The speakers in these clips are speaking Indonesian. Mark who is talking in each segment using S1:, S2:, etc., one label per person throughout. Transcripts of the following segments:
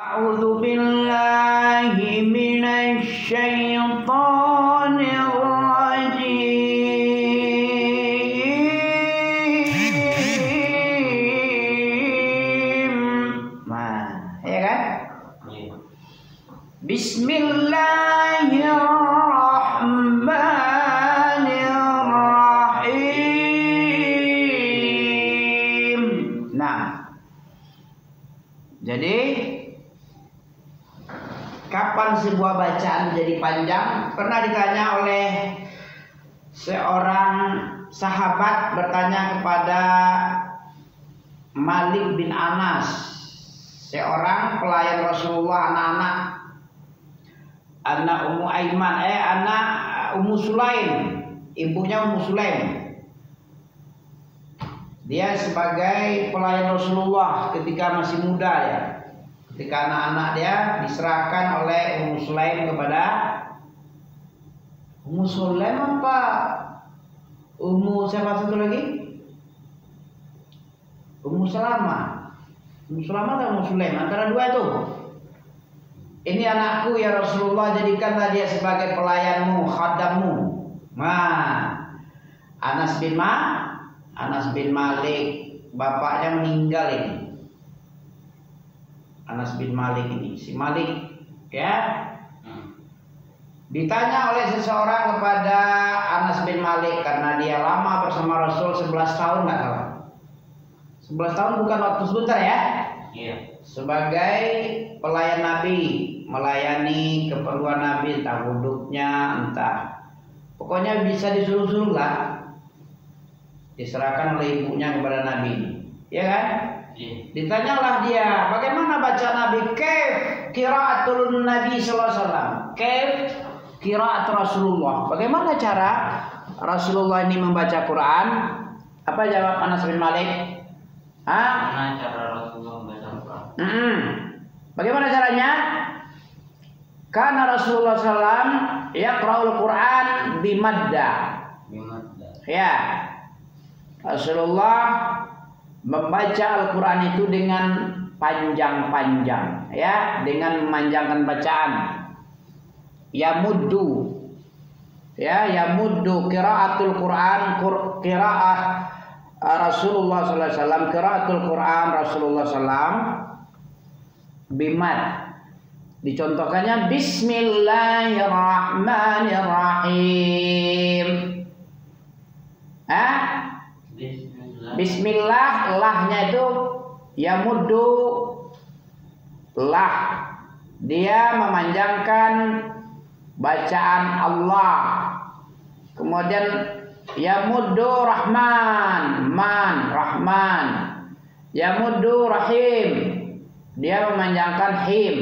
S1: A'udzu billahi minasy syaithanir rajim. Nah, ya kan? Bismillahirrahmanirrahim. Nah, jadi kapan sebuah bacaan menjadi panjang? Pernah ditanya oleh seorang sahabat, bertanya kepada Malik bin Anas, seorang pelayan Rasulullah, anak Ummu Aiman, anak Ummu Sulaim, ibunya Ummu Sulaim. Dia sebagai pelayan Rasulullah ketika masih muda ya. Ketika anak-anak dia diserahkan oleh Ummu Sulaim kepada Ummu Sulaim apa? Ummu siapa satu lagi? Ummu Salamah. Ummu Salamah atau Ummu Sulaim? Antara dua itu. Ini anakku ya Rasulullah, jadikanlah dia sebagai pelayanmu, khadammu. Nah, Anas bin Malik, bapaknya meninggal ini. Anas bin Malik ini, si Malik ya. Ditanya oleh seseorang kepada Anas bin Malik, karena dia lama bersama Rasul 11 tahun nggak salah. 11 tahun bukan waktu sebentar ya. Iya. Sebagai pelayan Nabi, melayani keperluan Nabi, entah wuduknya, entah pokoknya bisa disuruh-suruh lah. Diserahkan oleh ibunya kepada Nabi, ya kan? Ditanyalah dia, bagaimana baca Nabi? Kaif qiraatul Nabi sallallahu alaihi wasallam? Kaif qiraat Rasulullah? Bagaimana cara Rasulullah ini membaca Quran? Apa jawab Anas bin Malik?
S2: Bagaimana cara Rasulullah membaca Quran?
S1: Bagaimana caranya? Karena Rasulullah SAW yaqra'ul Quran bimadda. Ya, Rasulullah membaca Al-Quran itu dengan panjang-panjang, ya, dengan memanjangkan bacaan. Yamuddu qiraatul Quran, qiraah Rasulullah sallallahu alaihi wasallam, qiraatul Quran Rasulullah sallam bimad. Dicontohkannya Bismillahirrahmanirrahim. Bismillah, lahnya itu yamuddu lah. Dia memanjangkan bacaan Allah. Kemudian yamuddu rahman, rahman. Yamuddu rahim. Dia memanjangkan him.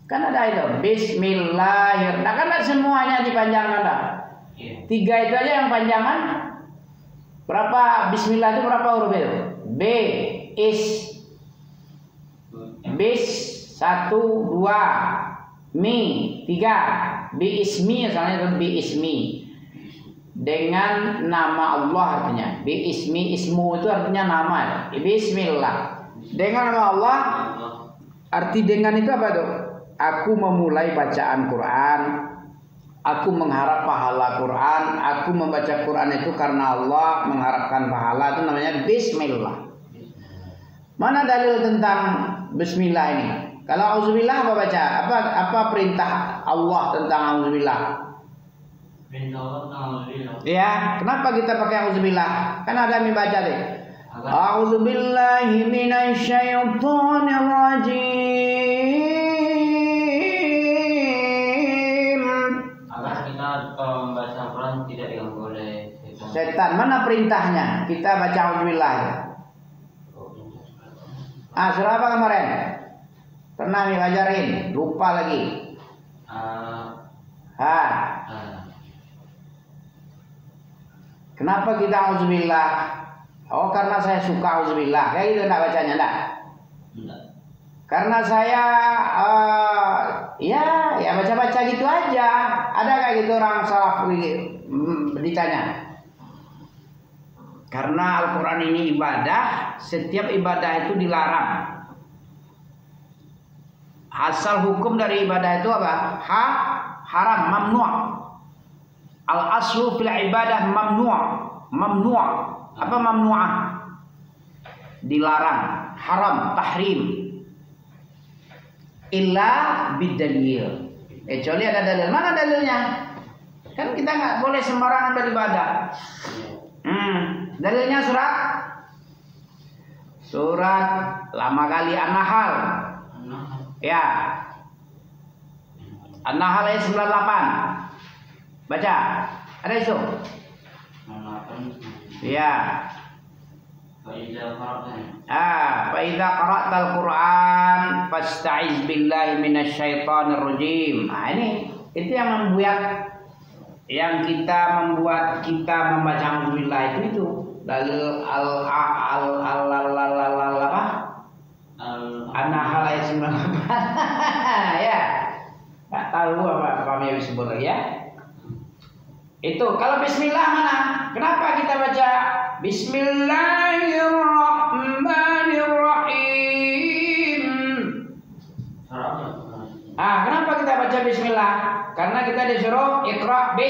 S1: Kan ada itu Bismillahirrahmanirrahim. Nah, kan semuanya dipanjangkan dah. Tiga itu aja yang panjangan. Berapa Bismillah itu berapa huruf itu? Bis 1, 2, mi 3, bi ismi, misalnya itu bi ismi, dengan nama Allah artinya. Bi ismi, ismu itu artinya nama. Bismillah, dengan nama Allah. Arti dengan itu apa tuh? Aku memulai bacaan Quran, aku mengharap pahala Quran, aku membaca Quran itu karena Allah, mengharapkan pahala, itu namanya Bismillah. Mana dalil tentang Bismillah ini? Kalau auzubillah apa baca? Apa perintah Allah tentang auzubillah?
S2: Perintah Allah tentang auzubillah.
S1: Ya, kenapa kita pakai auzubillah? Kan ada yang membaca deh. A'udzubillahi minasy syaithanir rajim.
S2: Agar kita membaca Quran tidak diganggu oleh
S1: setan. Mana perintahnya? Kita baca auzubillah. Surah apa kemarin? Pernah ngajarin, lupa lagi. Kenapa kita auzubillah? Oh, karena saya suka auzubillah. Kayak gitu enggak bacanya, enggak? Enggak. Karena saya ya baca-baca gitu aja. Ada kayak gitu orang salaf ditanya. Karena Al-Quran ini ibadah, setiap ibadah itu dilarang. Asal hukum dari ibadah itu apa? Haram, mamnu'. Al aslu fil ibadah mamnu'. Apa mamnu'ah? Dilarang, haram, tahrim. Illa bidalil. Kecuali ada dalil. Mana dalilnya? Kan kita nggak boleh sembarangan beribadah. Dalilnya surat lama kali An-Nahl. Ya. An-Nahl ayat 98. Baca. Ada itu? Ya. Fa idza qara'tal Qur'an fasta'iz billahi minasyaitonir rajim. Nah, ini itu yang membuat kita membaca auzubillah itu dalil An-Nahl ayat 98. Ya. Enggak tahu apa yang disebut lagi ya. Itu kalau bismillah mana? Kenapa kita baca Bismillahirrahmanirrahim? Kenapa kita baca bismillah? Karena kita disuruh iqra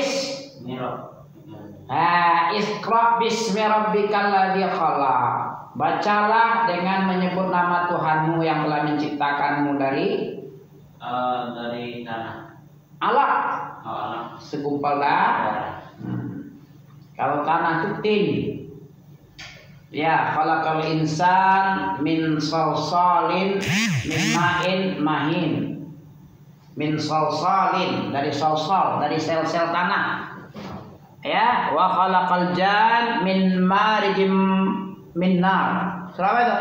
S1: bismi rabbikal ladzi khalaq. Bacalah dengan menyebut nama Tuhanmu yang telah menciptakanmu dari tanah. Alat. Segumpal darah. Kalau tanah itu tin. Ya, khalaqal insan min salsalin min ma'in mahin. Min salsalin, dari salsal, dari sel-sel tanah. Ya, wa khalaqal jan min marijim min nar. Surah apa itu?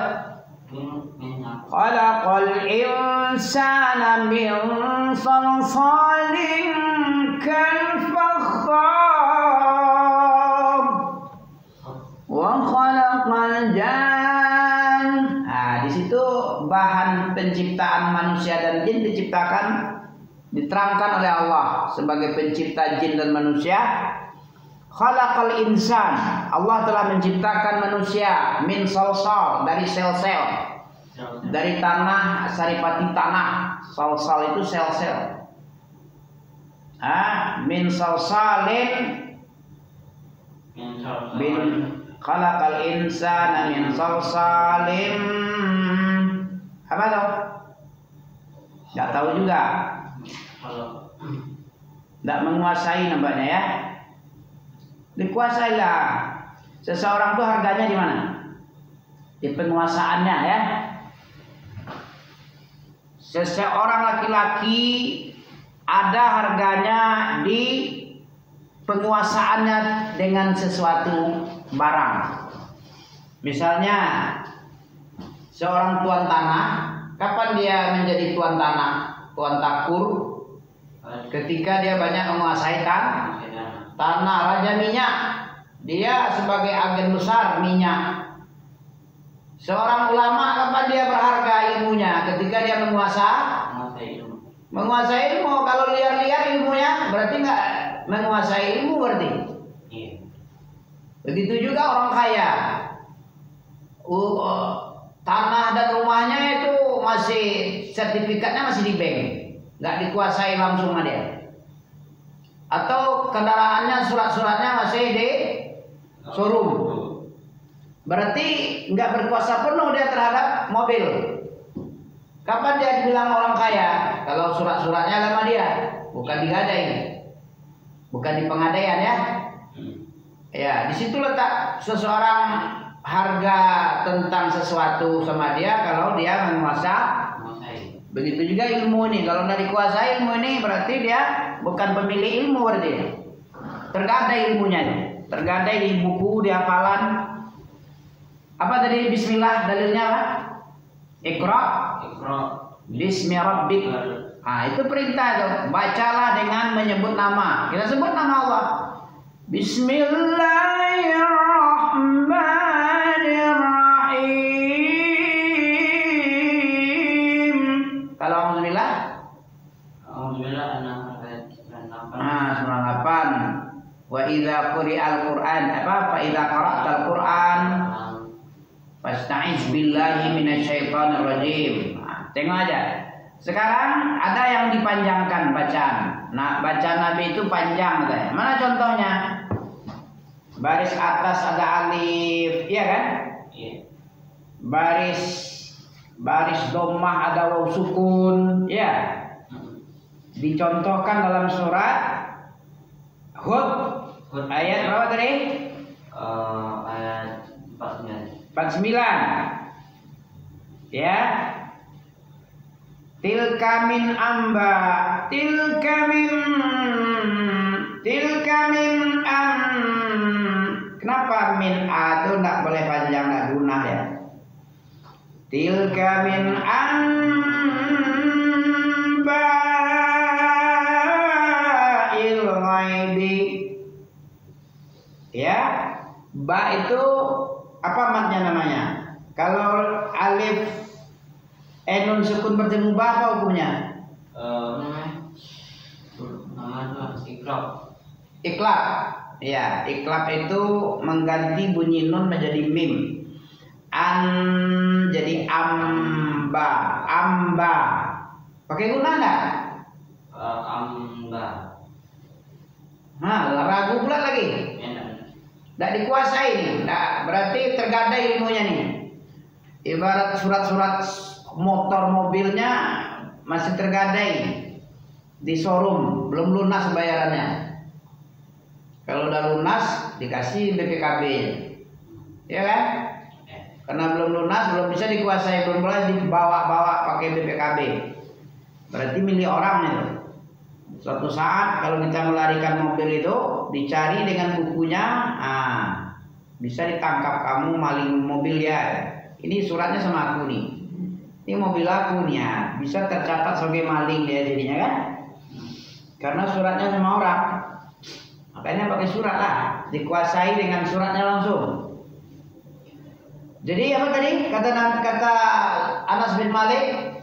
S1: Khalaqal insana min salsalin kal fakhar wa khalaqal jan. Di situ bahan penciptaan manusia dan jin diterangkan oleh Allah sebagai pencipta jin dan manusia. Khalaqal insan, Allah telah menciptakan manusia min salsal, dari sel-sel, dari tanah, saripati tanah. Salsal itu sel-sel. Min salsalin min khalaqal insana min salsalin. Apa tuh? Enggak tahu juga. Enggak menguasai nampaknya ya. Dikuasailah. Seseorang tuh harganya di mana? Di penguasaannya ya. Seseorang laki-laki ada harganya di penguasaannya dengan sesuatu barang. Misalnya seorang tuan tanah, kapan dia menjadi tuan tanah? Tuan takur ketika dia banyak menguasai tanah. Raja minyak, dia sebagai agen besar minyak. Seorang ulama kapan dia berharga ilmunya? Ketika dia menguasai ilmu. Kalau liar-liar ilmunya berarti nggak menguasai ilmu berarti. Begitu juga orang kaya. Tanah dan rumahnya itu masih sertifikatnya masih di bank, nggak dikuasai langsung sama dia. Atau kendaraannya, surat-suratnya masih di showroom. Berarti nggak berkuasa penuh dia terhadap mobil. Kapan dia dibilang orang kaya? Kalau surat-suratnya sama dia, bukan digadai, bukan di pengadaian ya. Ya, di situ letak seseorang harga tentang sesuatu sama dia kalau dia menguasai. Begitu juga ilmu ini, kalau tidak dikuasai ilmu ini berarti dia bukan pemilik ilmu berarti. Tergadai ilmunya, tergadai di buku, di hafalan. Apa tadi bismillah dalilnya apa? Iqra bismi rabbik. Itu perintah itu. Bacalah dengan menyebut nama. Kita sebut nama Allah. Bismillahirrahmanirrahim. Kalau alhamdulillah.
S2: Alhamdulillah
S1: 98. Wa idza quri'al Qur'an fa idza qara'tal Qur'an fasta'iz billahi minasyaitonir rajim. Tengok aja. Sekarang ada yang dipanjangkan bacaan. Nah, bacaan Nabi itu panjang katanya. Mana contohnya? Baris atas ada alif, iya kan?
S2: Iya.
S1: Baris dhammah ada waw sukun, ya. Dicontohkan dalam surat Hud ayat berapa tadi?
S2: Ayat 49.
S1: 49. Ya. Tilka min kenapa min a itu enggak boleh panjang, enggak guna ya. Tilka min amba'il ghaibi. Ya, ba itu apa matnya namanya? Kalau alif nun sukun bertemu ba apa hukumnya?
S2: Nama iklab.
S1: Iklab. Ya, iklab itu mengganti bunyi nun menjadi mim. Jadi amba. Pakai guna enggak?
S2: Amba.
S1: Ragu pula lagi. Enggak dikuasai nih. Berarti tergadai ilmunya nih. Ibarat surat-surat motor mobilnya masih tergadai di showroom, belum lunas bayarannya. Kalau udah lunas dikasih BPKB, ya kan? Karena belum lunas, belum bisa dikuasai, belum boleh dibawa-bawa pakai BPKB. Berarti milik orang itu. Suatu saat kalau kita melarikan mobil itu, dicari dengan bukunya, bisa ditangkap kamu maling mobil ya. Ini suratnya sama aku nih. Ini mobil aku nih ya. Bisa tercatat sebagai maling dia jadinya kan? Karena suratnya sama orang. Makanya pakai surat lah, dikuasai dengan suratnya langsung. Jadi apa tadi kata Anas bin Malik,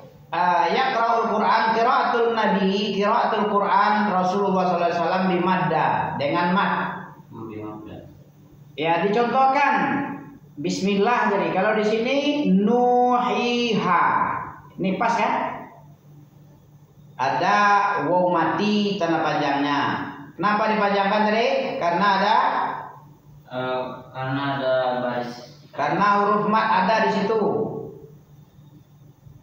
S1: yaqra'ul Quran qiraatul Nabi, qiraatul Quran Rasulullah sallallahu alaihi wasallam bimadda, dengan mad. Ya, dicontohkan bismillah. Jadi kalau di sini nuhiha. Ini pas kan? Ada waw mati tanda panjangnya. Kenapa dipanjangkan tadi? Karena ada
S2: baris.
S1: Karena huruf mat ada di situ.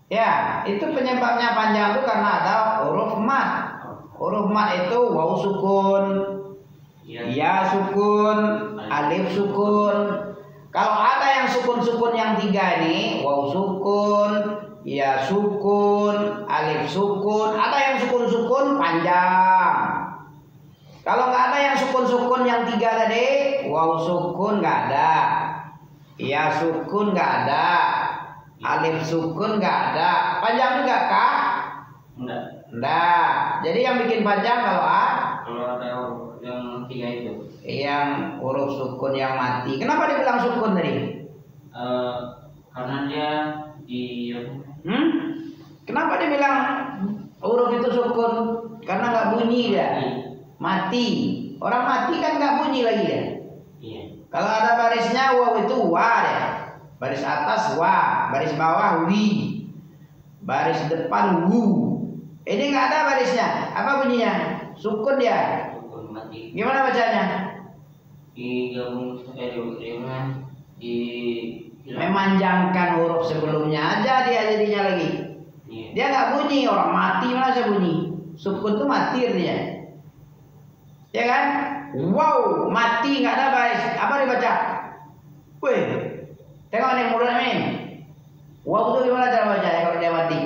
S1: Ya, itu penyebabnya panjang itu karena ada huruf mat. Huruf mat itu waw sukun, ya sukun, alif sukun. Kalau ada yang sukun-sukun yang tiga ini, waw sukun, ya sukun, alif sukun. Ada yang sukun-sukun panjang. Kalau nggak ada yang sukun-sukun yang tiga tadi, waw sukun nggak ada, ya sukun nggak ada, alif sukun nggak ada. Panjang juga kah? Enggak. Jadi yang bikin panjang kalau
S2: ada yang tiga itu.
S1: Yang huruf sukun yang mati. Kenapa dibilang sukun tadi?
S2: Karena dia
S1: Kenapa dibilang huruf itu sukun? Karena nggak bunyi dia. Mati. Orang mati kan nggak bunyi lagi ya.
S2: Iya.
S1: Kalau ada barisnya waw itu wa ya. Baris atas wa, baris bawah wi, baris depan wu. Ini nggak ada barisnya. Apa bunyinya? Sukun dia.
S2: Sukun mati.
S1: Gimana bacanya? Memanjangkan huruf sebelumnya aja dia jadinya lagi.
S2: Iya.
S1: Dia nggak bunyi. Orang mati mana bisa bunyi? Sukun tuh mati artinya. Ya kan? Wow, mati nggak ada baris. Apa dibaca? Wih, tengok nih mulutnya nih. Wow itu gimana cara bacanya kalau dia mati?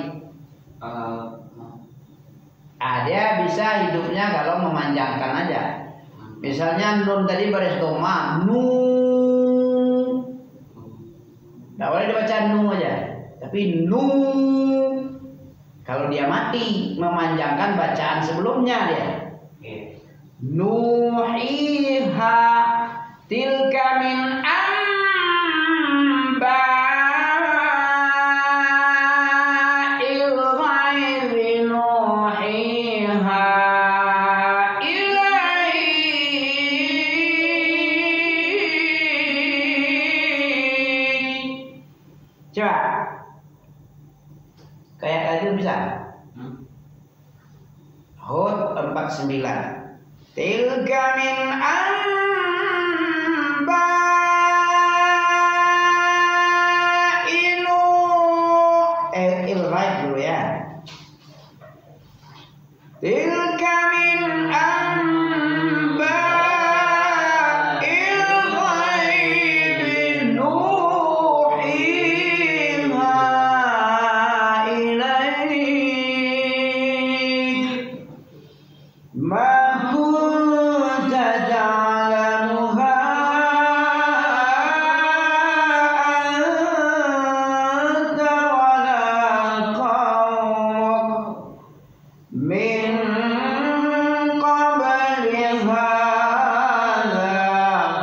S1: Dia bisa hidupnya kalau memanjangkan aja. Misalnya nun tadi baris koma, nu. Nggak boleh dibaca nu aja, tapi nu. Kalau dia mati, memanjangkan bacaan sebelumnya dia. Nuhiha tilka min amba'il ghaibi nuhiha ilaik. Coba kayak itu bisa. Hud 49. Tilka min anba'inu ilghaib dulu ya. Tilka min anba'il ghaib nuhiha ilaik ma kunta ta'lamuha anta wala qaumuk min qabli hadha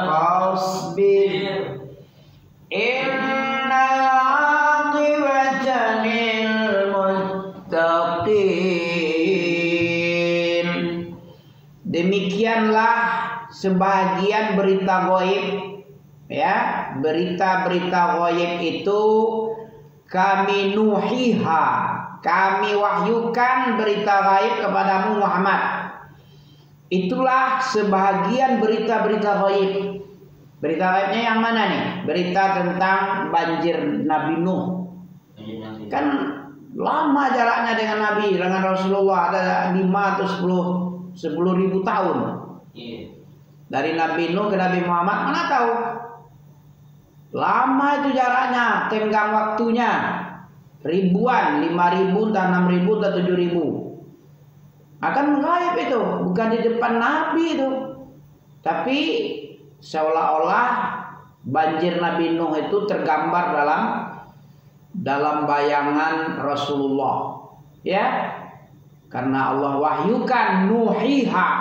S1: fasbir innal 'aqibata lil muttaqin. Demikianlah sebagian berita ghaib, ya, berita-berita ghaib itu kami nuhiha, kami wahyukan berita ghaib kepadamu Muhammad. Itulah sebahagian berita-berita ghaib. Berita ghaibnya yang mana nih? Berita tentang banjir Nabi Nuh. Kan lama jaraknya dengan Nabi, dengan Rasulullah ada 5 atau 10 ribu tahun. Dari Nabi Nuh ke Nabi Muhammad mana tahu? Lama itu jaraknya, tenggang waktunya. Ribuan, 5.000, dan 6.000, dan 7.000. Akan gaib itu, bukan di depan Nabi itu. Tapi seolah-olah banjir Nabi Nuh itu tergambar dalam bayangan Rasulullah. Ya. Karena Allah wahyukan nuhiha.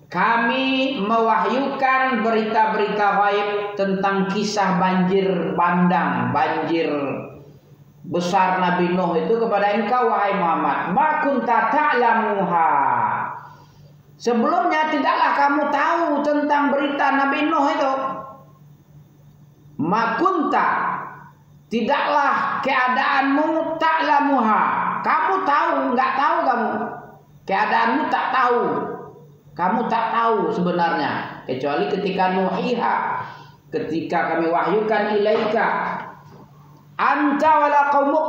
S1: Kami mewahyukan berita-berita gaib tentang kisah banjir bandang, banjir besar Nabi Nuh itu kepada engkau wahai Muhammad. Ma kunta ta'lamuha. Sebelumnya tidaklah kamu tahu tentang berita Nabi Nuh itu. Ma kunta, tidaklah keadaanmu ta'lamuha. Kamu tahu, enggak tahu kamu. Keadaanmu tak tahu. Kamu tak tahu sebenarnya. Kecuali ketika nuhiha. Ketika kami wahyukan ilaika. Anta wala qaumuk.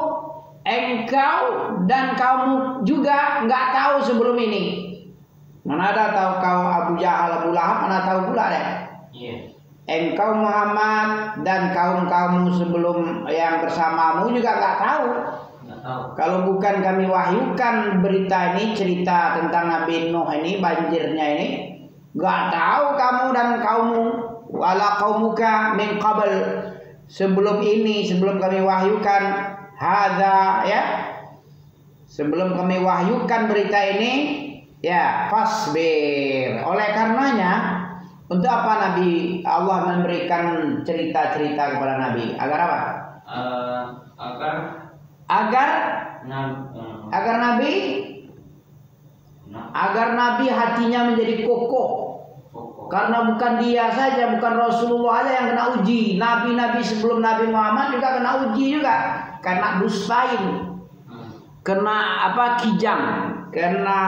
S1: Engkau dan kamu juga enggak tahu sebelum ini. Mana ada tahu kau Abu Jahal, Abu Lahab, mana tahu pula deh. Engkau Muhammad dan kaum-kaummu sebelum yang bersamamu juga enggak tahu. Kalau bukan kami wahyukan berita ini, cerita tentang Nabi Nuh ini, banjirnya ini, gak tahu kamu dan kaummu, wala qaumuka min qabl, sebelum ini, sebelum kami wahyukan hadza, ya, sebelum kami wahyukan berita ini, ya, fasbir. Oleh karenanya, untuk apa Nabi Allah memberikan cerita-cerita kepada Nabi? Agar apa? Agar Nabi hatinya menjadi kokoh. Karena bukan dia saja, bukan Rasulullah aja yang kena uji. Nabi-nabi sebelum Nabi Muhammad juga kena uji juga. Kena dustain. Kena kijang. Kena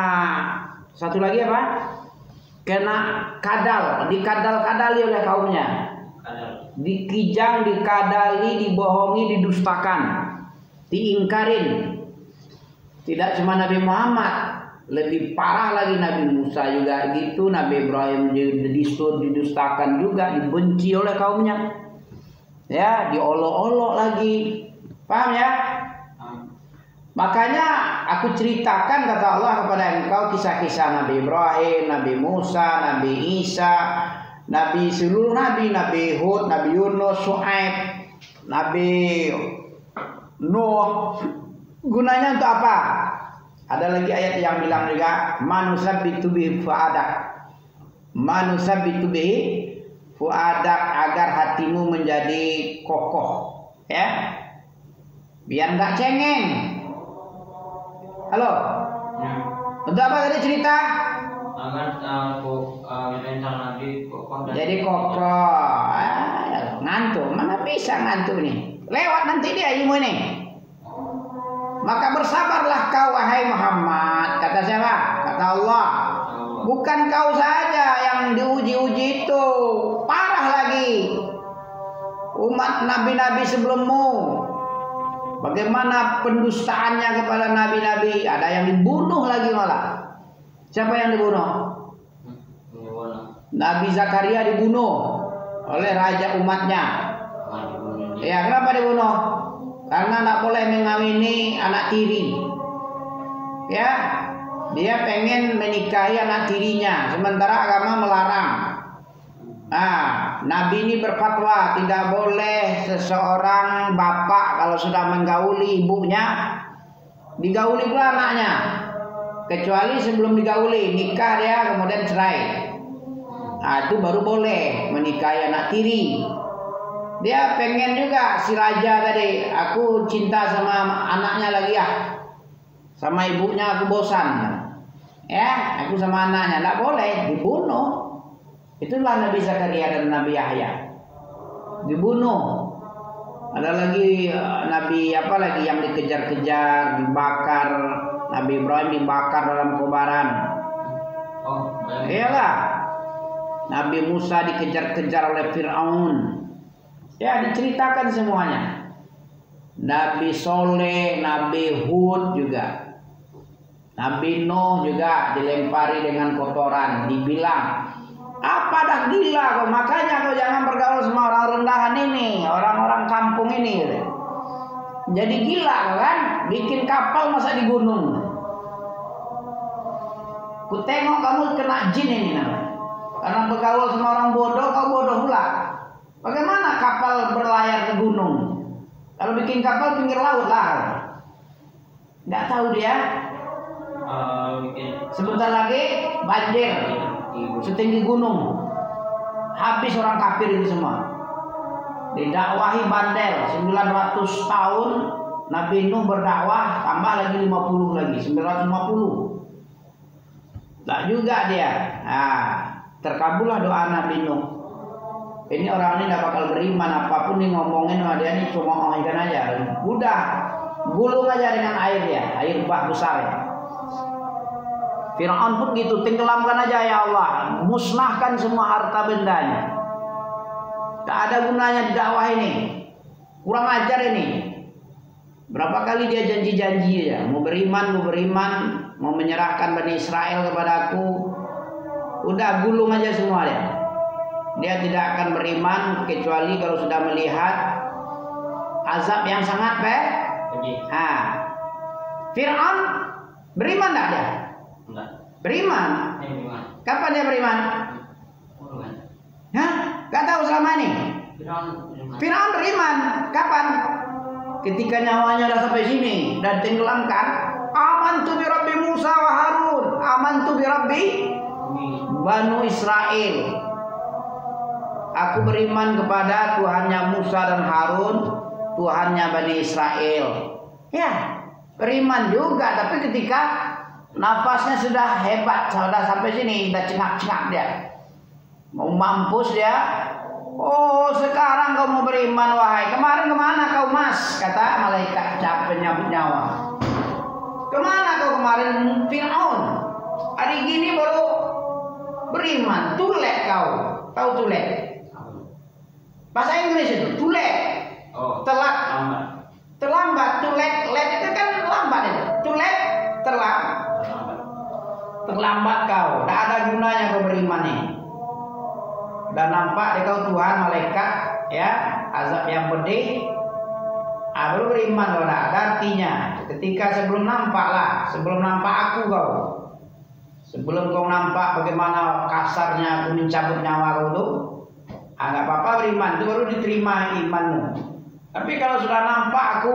S1: satu lagi apa? Kena kadal. Dikadal-kadali oleh kaumnya. Dikijang, dikadali, dibohongi, didustakan. Diingkarin. Tidak cuma Nabi Muhammad, lebih parah lagi Nabi Musa juga gitu, Nabi Ibrahim didustakan juga, dibenci oleh kaumnya. Ya, diolok-olok lagi. Paham ya? Makanya aku ceritakan kata Allah kepada engkau kisah-kisah Nabi Ibrahim, Nabi Musa, Nabi Isa, seluruh Nabi Hud, Nabi Yunus, Shu'aib, Nabi Nuh. Gunanya untuk apa? Ada lagi ayat yang bilang juga manusabbitu bihi fuadak, agar hatimu menjadi kokoh, ya, biar nggak cengeng. Halo, untuk apa tadi cerita?
S2: Agar mental Nabi kokoh.
S1: Jadi kokoh. Ngantuk, mana bisa ngantuk nih? Lewat nanti dia ilmu ini. Maka bersabarlah kau wahai Muhammad, kata kata Allah. Bukan kau saja yang diuji-uji itu, parah lagi umat nabi-nabi sebelummu. Bagaimana pendustaannya kepada nabi-nabi, ada yang dibunuh lagi malah. Siapa yang dibunuh? Nabi Zakaria dibunuh oleh raja umatnya. Ya, kenapa dibunuh? Karena tidak boleh mengawini anak tiri. Ya, dia pengen menikahi anak tirinya, sementara agama melarang. Nah, Nabi ini berfatwa tidak boleh seseorang bapak kalau sudah menggauli ibunya, digauli pula anaknya, kecuali sebelum digauli nikah dia kemudian cerai. Nah, itu baru boleh menikahi anak tiri. Dia pengen juga si raja tadi, aku cinta sama anaknya lagi ya, sama ibunya aku bosan. Ya, aku sama anaknya, tidak boleh, dibunuh. Itulah Nabi Zakaria dan Nabi Yahya, dibunuh. Ada lagi Nabi apa lagi yang dikejar-kejar, dibakar. Nabi Ibrahim dibakar dalam kobaran. Iyalah. Nabi Musa dikejar-kejar oleh Fir'aun. Ya, diceritakan semuanya. Nabi Soleh, Nabi Hud juga. Nabi Nuh juga dilempari dengan kotoran, dibilang, apa dah gila kau, makanya kau jangan bergaul sama orang rendahan ini, orang-orang kampung ini. Jadi gila kan, bikin kapal masa di gunung. Ku tengok kamu kena jin ini namanya. Karena bergaul sama orang bodoh, kau bodoh pula. Bagaimana kapal berlayar ke gunung? Kalau bikin kapal pinggir laut lah. Nggak tahu dia. Sebentar lagi banjir setinggi gunung, habis orang kafir itu semua. Didakwahi bandel 900 tahun. Nabi Nuh berdakwah, tambah lagi 50 lagi, 950. Tak juga dia. Nah, terkabullah doa Nabi Nuh. Ini orang ini tidak bakal beriman, apapun yang ngomongin sama dia ini cuma ikan aja. Udah gulung aja dengan air dia, air bah besar ya. Fir'aun pun gitu, tenggelamkan aja ya Allah, musnahkan semua harta bendanya. Tak ada gunanya dakwah ini, kurang ajar ini. Berapa kali dia janji-janji ya, mau beriman, mau menyerahkan Bani Israel kepada aku. Udah gulung aja semua dia. Dia tidak akan beriman kecuali kalau sudah melihat azab yang sangat pedih. Fir'aun beriman tak dia? Beriman. Kapan dia beriman? Hah? Gak tahu selama ini. Fir'aun beriman. Kapan? Ketika nyawanya sudah sampai sini dan tenggelamkan. Amantu bi Rabbi Musa wa Harun. Amantu bi Rabbi Banu Israel. Aku beriman kepada Tuhannya Musa dan Harun, Tuhannya Bani Israel. Ya, beriman juga. Tapi ketika nafasnya sudah hebat, sudah sampai sini, sudah cengak-cengak dia, mau mampus dia. Oh, sekarang kau mau beriman, wahai. Kemarin kemana kau, Mas? Kata malaikat capek nyabut nyawa. Kemana kau kemarin, Fir'aun? Hari gini baru beriman. Tulek kau. Tahu tulek? Bahasa Inggris itu tulek. Telat. Terlambat. Tulek. Lek itu kan lambat itu. Tulek terlambat. Terlambat kau. Tidak ada gunanya kau beriman ini. Dan nampak di kau Tuhan malaikat ya, azab yang pedih. Baru beriman kau. Tidak ada artinya. Ketika sebelum nampak lah, sebelum nampak aku kau, sebelum kau nampak bagaimana kasarnya aku mencabut nyawa kau tu, nggak apa-apa beriman, itu baru diterima imanmu. Tapi kalau sudah nampak aku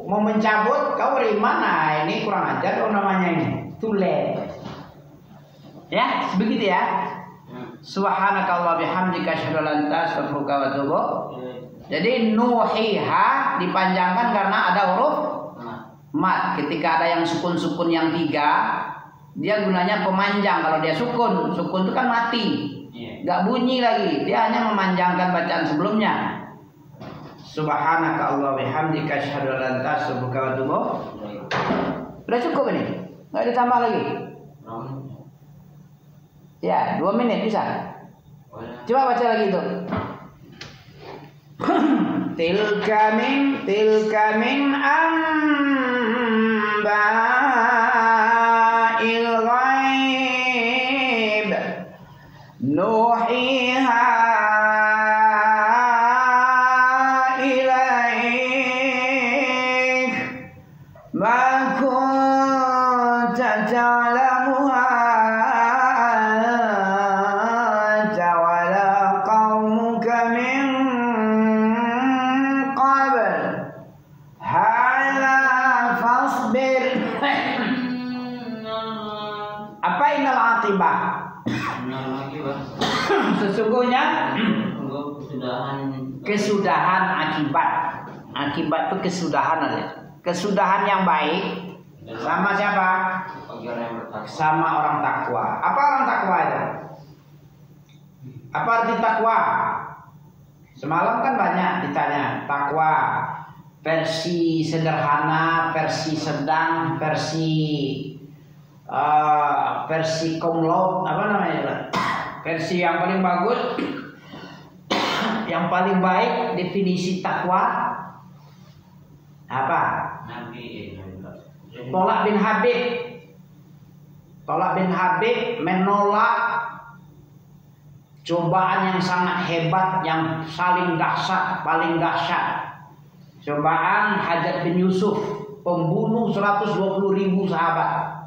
S1: mau mencabut, kau beriman, nah ini kurang ajar kau namanya ini. Tulek. Ya, begitu ya. Subhanakallah bihamdika asyhadu an la ilaha illa anta astaghfiruka wa atubu. Jadi nuhiha dipanjangkan karena ada huruf mat. Ketika ada yang sukun-sukun yang 3, dia gunanya pemanjang. Kalau dia sukun itu kan mati, nggak bunyi lagi. Dia hanya memanjangkan bacaan sebelumnya. Subhanaka Allah bihamdika asyhadu an la ilaha illa anta astaghfiruka wa atubu. Sudah cukup ini, nggak ditambah lagi. Ya, 2 menit bisa. Coba baca lagi itu. Tilka min amba'il ghaib nuhiha ilaik ma kunta ta'lamuha anta wala qaumuka min qabl hadza fasbir. Apa innal aqibah? Sesungguhnya kesudahan akibat. Akibat itu kesudahan aja. Kesudahan yang baik sama siapa? Sama orang takwa. Apa orang takwa itu? Apa arti takwa? Semalam kan banyak ditanya takwa versi sederhana, versi sedang, versi komlot, apa namanya? Versi yang paling bagus, yang paling baik definisi takwa apa? Tolak bin Habib menolak cobaan yang sangat hebat, yang paling dahsyat. Cobaan Hajjaj bin Yusuf, pembunuh 120.000 sahabat.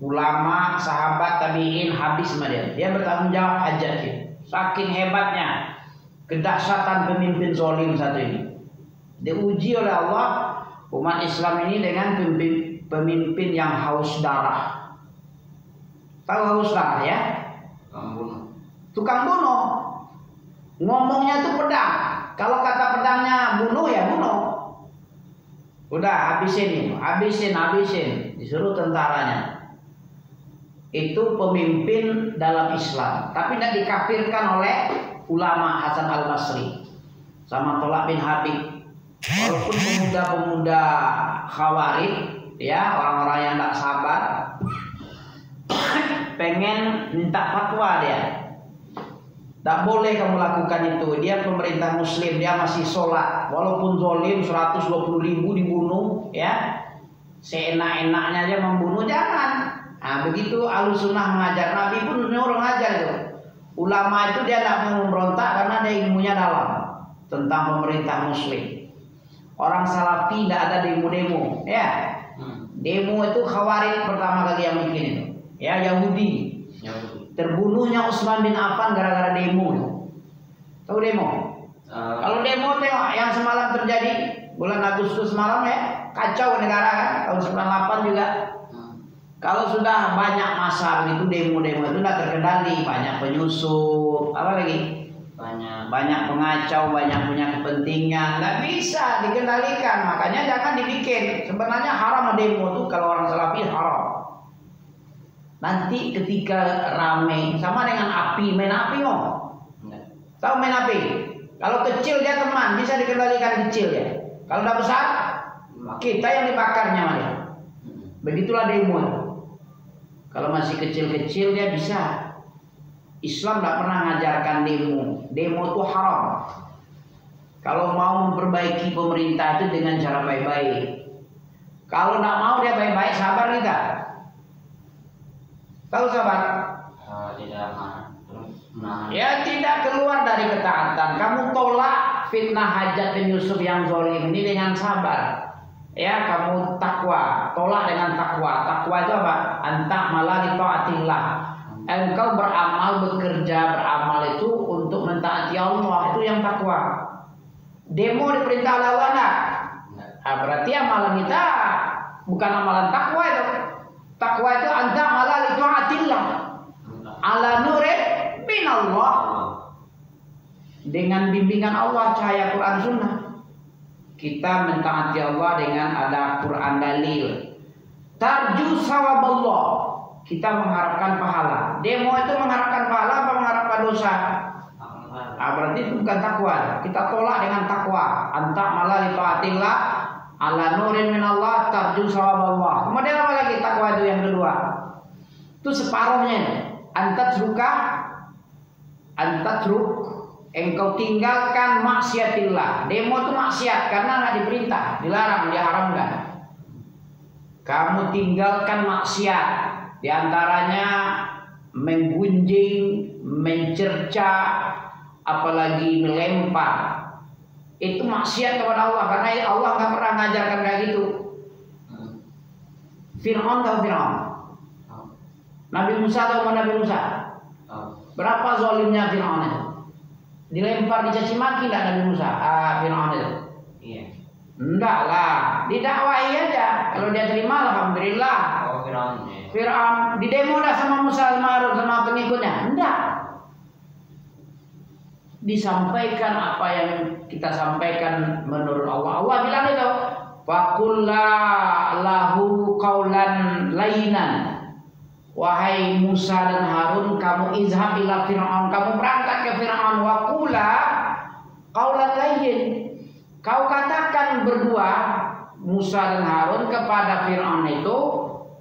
S1: Ulama, sahabat, tabi'in habis sama dia. Dia bertanggung jawab Hajjaj. Saking hebatnya kedahsyatan pemimpin zalim satu ini. Diuji oleh Allah umat Islam ini dengan pemimpin yang haus darah. Tahu haus darah ya? Tukang bunuh. Ngomongnya itu pedang. Kalau kata pedangnya bunuh ya bunuh. Udah habisin. Disuruh tentaranya. Itu pemimpin dalam Islam. Tapi tidak dikafirkan oleh ulama Hasan al-Basri sama Tolak bin Habib. Walaupun pemuda-pemuda Khawarij, ya orang-orang yang tidak sabar, pengen minta fatwa dia. Tak boleh kamu lakukan itu. Dia pemerintah Muslim, dia masih sholat. Walaupun zalim 120.000 dibunuh, ya seenak-enaknya aja membunuh, jangan. Nah begitu Ahlussunnah mengajar, Nabi pun nyuruh ngajar itu. Ulama itu dia tidak mau memberontak karena dia ilmunya dalam tentang pemerintah Muslim. Orang Salafi tidak ada demo-demo, ya. Demo itu Khawarij pertama kali yang bikin itu, ya Yahudi. Terbunuhnya Utsman bin Affan gara-gara demo. Tahu demo? Kalau demo tengok yang semalam terjadi bulan Agustus malam ya, kacau negara kan, tahun 98 juga. Kalau sudah banyak masa begitu demo-demo itu tidak terkendali, banyak penyusup, apa lagi? Banyak pengacau, banyak punya kepentingan, nggak bisa dikendalikan. Makanya jangan dibikin. Sebenarnya haram demo tuh kalau orang Salafi haram. Nanti ketika rame sama dengan api, main api mau? Tahu main api? Kalau kecil dia teman, bisa dikendalikan kecil ya. Kalau udah besar, kita yang dibakarnya malah. Begitulah demo. Kalau masih kecil-kecil dia bisa. Islam tidak pernah mengajarkan demo. Demo itu haram. Kalau mau memperbaiki pemerintah itu dengan cara baik-baik. Kalau tidak mau dia baik-baik, sabar kita. Tahu sabar? Ya tidak keluar dari ketaatan. Kamu tolak fitnah Hajjaj bin Yusuf yang zalim ini dengan sabar. Ya kamu takwa, tolak dengan takwa. Takwa itu apa? Anta malah li taatillah. Engkau beramal itu untuk mentaati Allah, itu yang takwa. Demo diperintah oleh Allah enggak? Nah, berarti amalan kita bukan amalan takwa itu. Takwa itu anta malah li taatillah. Ala nurin min Allah. Dengan bimbingan Allah, cahaya Quran Sunnah. Kita mentaati Allah dengan ada Quran dalil. Tarju sawaballah. Kita mengharapkan pahala. Demo itu mengharapkan pahala apa mengharapkan dosa? Berarti itu bukan takwa. Kita tolak dengan takwa. Anta malah li taatillah ala nurin min Allah tarju sawaballah. Kemudian apa lagi takwa itu yang kedua? Itu separuhnya. Antatruk engkau tinggalkan maksiatillah. Demo itu maksiat karena nggak diperintah, dilarang, diharamkan. Kamu tinggalkan maksiat, diantaranya menggunjing, mencerca, apalagi melempar. Itu maksiat kepada Allah karena Allah nggak pernah ngajarkan kayak gitu. Fir'aun tahu Fir'aun? Nabi Musa tahu Nabi Musa? Berapa zalimnya Fir'aun itu? Dilempar, dicaci maki enggak Nabi Musa? Fir'aun itu?
S2: Iya.
S1: Enggak lah, didakwahi aja. Kalau dia terima alhamdulillah.
S2: Oh, Fir'aun.
S1: Fir'aun di demo dah sama Musa sama Harun sama pengikutnya? Enggak. Disampaikan apa yang kita sampaikan menurut Allah. Allah bilang itu, faqulla lahu qaulan lainan. Wahai Musa dan Harun, kamu izhab ila Fir'aun, kamu berangkat ke Fir'aun, waqula qaulan lain. Kau katakan berdua Musa dan Harun kepada Fir'aun itu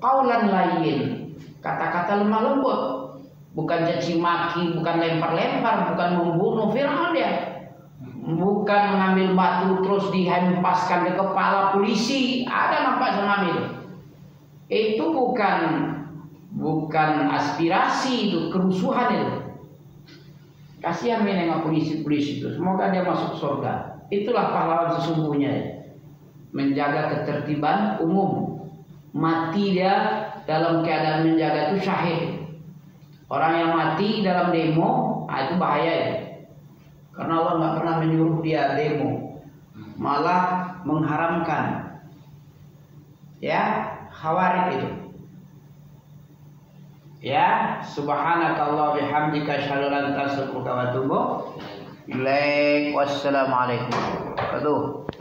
S1: qaulan lain, kata-kata lemah lembut, bukan caci maki, bukan lempar-lempar, bukan membunuh Fir'aun dia. Bukan mengambil batu terus dihempaskan ke kepala polisi. Ada nampak sama itu. Itu bukan aspirasi, itu kerusuhan itu. Kasihan menengok polisi-polisi itu. Semoga dia masuk surga. Itulah pahlawan sesungguhnya. Menjaga ketertiban umum. Mati dia dalam keadaan menjaga itu syahid. Orang yang mati dalam demo, itu bahaya ya. Karena Allah nggak pernah menyuruh dia demo, malah mengharamkan. Ya, khawarij itu. Ya, subhanakallah bihamdika asyhadu an la ilaha illa anta astaghfiruka wa atubu ilaik. Wassalamualaikum warahmatullahi wabarakatuh.